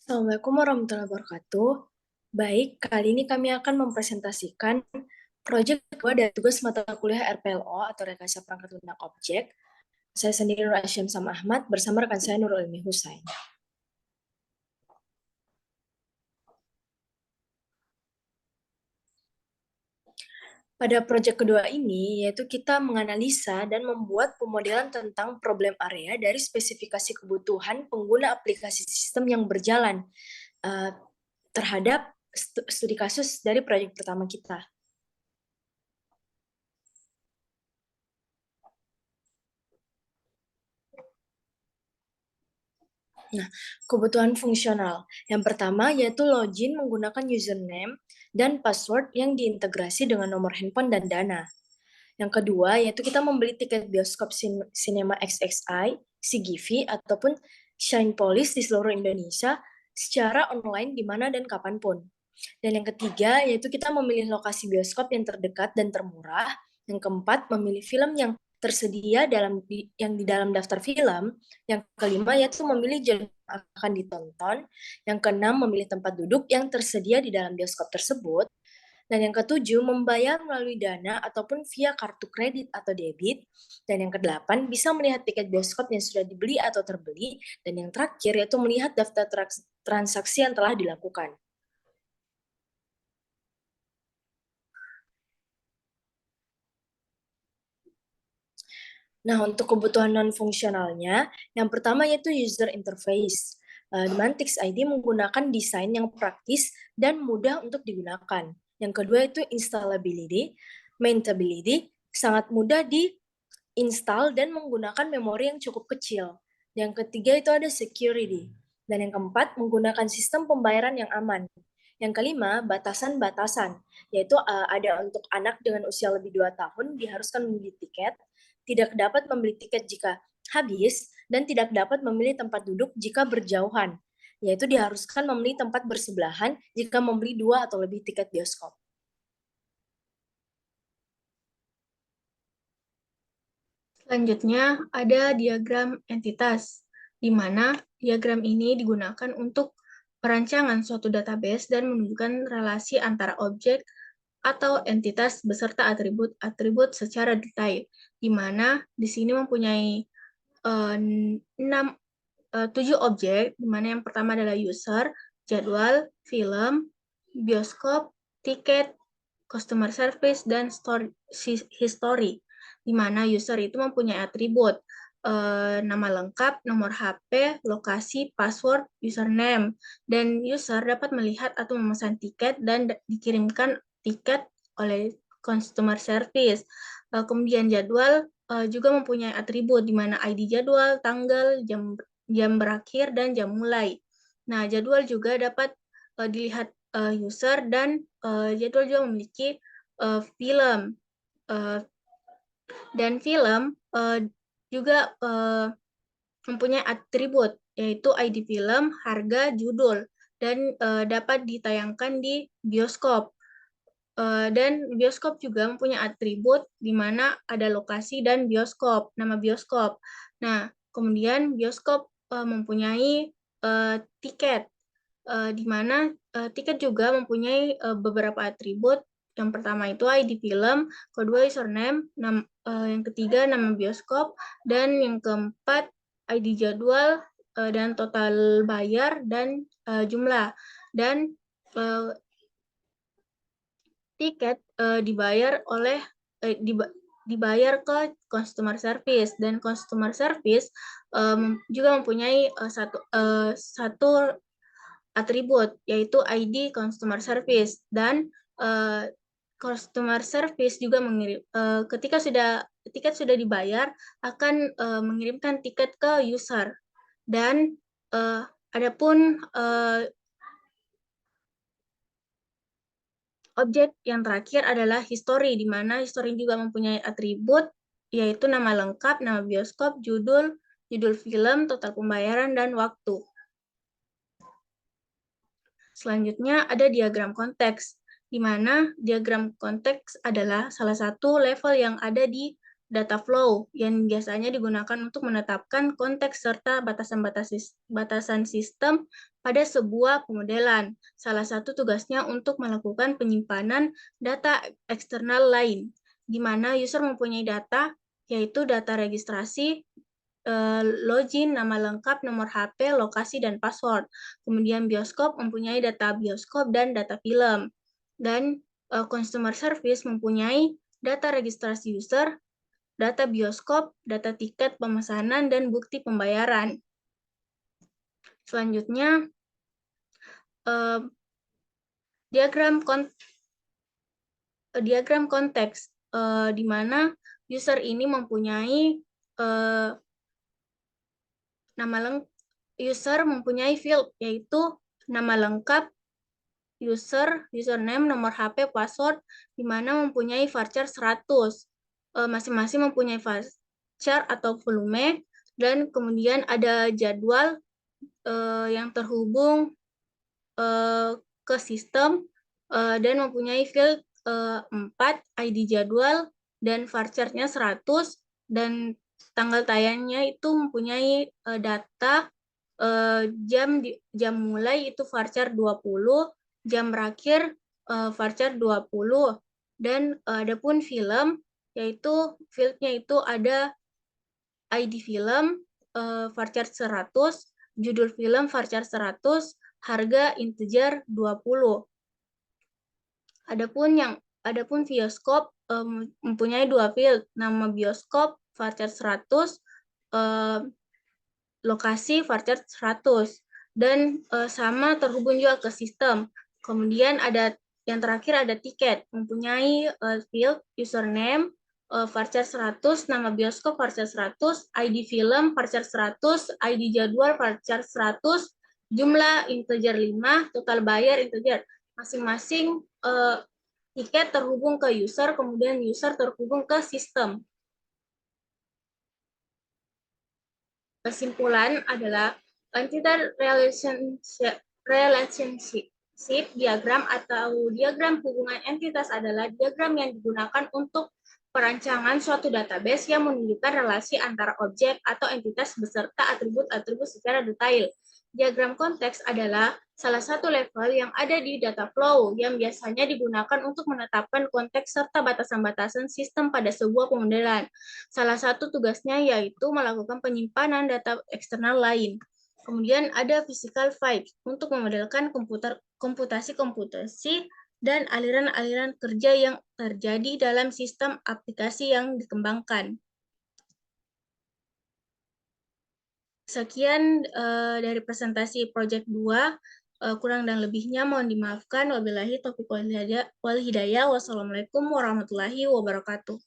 Assalamualaikum warahmatullahi wabarakatuh. Baik, kali ini kami akan mempresentasikan proyek kedua dari tugas mata kuliah RPLO atau Rekayasa Perangkat Lunak Objek. Saya sendiri Nur Asyam Sam Ahmad bersama rekan saya Nurul Ilmi Husain. Pada proyek kedua ini, yaitu kita menganalisa dan membuat pemodelan tentang problem area dari spesifikasi kebutuhan pengguna aplikasi sistem yang berjalan terhadap studi kasus dari proyek pertama kita. Nah, kebutuhan fungsional. Yang pertama yaitu login menggunakan username dan password yang diintegrasi dengan nomor handphone dan dana. Yang kedua yaitu kita membeli tiket bioskop Cinema XXI, CGV, ataupun Shine Police di seluruh Indonesia secara online di mana dan kapanpun. Dan yang ketiga yaitu kita memilih lokasi bioskop yang terdekat dan termurah. Yang keempat, memilih film yang tersedia yang di dalam daftar film. Yang kelima yaitu memilih genre akan ditonton. Yang keenam, memilih tempat duduk yang tersedia di dalam bioskop tersebut. Dan yang ketujuh, membayar melalui dana ataupun via kartu kredit atau debit. Dan yang kedelapan, bisa melihat tiket bioskop yang sudah dibeli atau terbeli. Dan yang terakhir, yaitu melihat daftar transaksi yang telah dilakukan. Nah, untuk kebutuhan non-fungsionalnya, yang pertama yaitu user interface. Di mana TixID menggunakan desain yang praktis dan mudah untuk digunakan. Yang kedua itu installability, maintainability, sangat mudah diinstal dan menggunakan memori yang cukup kecil. Yang ketiga itu ada security. Dan yang keempat, menggunakan sistem pembayaran yang aman. Yang kelima, batasan-batasan, yaitu ada untuk anak dengan usia lebih 2 tahun diharuskan membeli tiket, tidak dapat membeli tiket jika habis, dan tidak dapat memilih tempat duduk jika berjauhan, yaitu diharuskan membeli tempat bersebelahan jika membeli 2 atau lebih tiket bioskop. Selanjutnya, ada diagram entitas, di mana diagram ini digunakan untuk perancangan suatu database dan menunjukkan relasi antara objek atau entitas beserta atribut-atribut secara detail, di mana di sini mempunyai 7 objek, di mana yang pertama adalah user, jadwal, film, bioskop, tiket, customer service, dan history, di mana user itu mempunyai atribut nama lengkap, nomor HP, lokasi, password, username, dan user dapat melihat atau memesan tiket dan dikirimkan tiket oleh customer service. Kemudian jadwal juga mempunyai atribut di mana ID jadwal, tanggal, jam berakhir, dan jam mulai. Nah, jadwal juga dapat dilihat user dan jadwal juga memiliki film. Dan film juga mempunyai atribut, yaitu ID film, harga, judul, dan dapat ditayangkan di bioskop. Dan bioskop juga mempunyai atribut di mana ada lokasi dan bioskop, nama bioskop. Nah, kemudian bioskop mempunyai tiket, di mana tiket juga mempunyai beberapa atribut. Yang pertama itu ID film, kedua username, yang ketiga nama bioskop, dan yang keempat ID jadwal dan total bayar dan jumlah. Dan tiket dibayar ke customer service, dan customer service juga mempunyai satu atribut, yaitu ID customer service. Dan customer service juga ketika tiket sudah dibayar akan mengirimkan tiket ke user. Dan adapun objek yang terakhir adalah history, di mana history juga mempunyai atribut, yaitu nama lengkap, nama bioskop, judul film, total pembayaran, dan waktu. Selanjutnya ada diagram konteks, di mana diagram konteks adalah salah satu level yang ada di data flow yang biasanya digunakan untuk menetapkan konteks serta batasan sistem pada sebuah pemodelan. Salah satu tugasnya untuk melakukan penyimpanan data eksternal lain, di mana user mempunyai data, yaitu data registrasi, login, nama lengkap, nomor HP, lokasi, dan password. Kemudian bioskop mempunyai data bioskop dan data film. Dan customer service mempunyai data registrasi user, data bioskop, data tiket pemesanan, dan bukti pembayaran. Selanjutnya, diagram konteks, di mana user ini mempunyai field, yaitu nama lengkap, username, nomor HP, password, di mana mempunyai varchar 100. Masing-masing mempunyai varchar atau volume, dan kemudian ada jadwal yang terhubung ke sistem dan mempunyai field 4, ID jadwal, dan varcharnya 100, dan tanggal tayangnya itu mempunyai data jam mulai itu varchar 20, jam berakhir varchar 20, dan adapun film, yaitu fieldnya itu ada ID film varchar 100, judul film varchar 100, harga integer 20. Adapun bioskop mempunyai dua field, nama bioskop varchar 100, lokasi varchar 100, dan sama terhubung juga ke sistem. Kemudian ada yang terakhir ada tiket, mempunyai field username varchar 100, nama bioskop varchar 100, ID film varchar 100, ID jadwal varchar 100, jumlah integer 5, total bayar integer. Masing-masing tiket terhubung ke user, kemudian user terhubung ke sistem. Kesimpulan adalah entity relationship diagram atau diagram hubungan entitas adalah diagram yang digunakan untuk perancangan suatu database yang menunjukkan relasi antara objek atau entitas beserta atribut-atribut secara detail. Diagram konteks adalah salah satu level yang ada di data flow yang biasanya digunakan untuk menetapkan konteks serta batasan-batasan sistem pada sebuah pemodelan. Salah satu tugasnya yaitu melakukan penyimpanan data eksternal lain. Kemudian ada physical vibes untuk memodelkan komputasi-komputasi dan aliran-aliran kerja yang terjadi dalam sistem aplikasi yang dikembangkan. Sekian dari presentasi Project 2. Kurang dan lebihnya mohon dimaafkan. Wabillahi taufiq wal hidayah. Wassalamualaikum warahmatullahi wabarakatuh.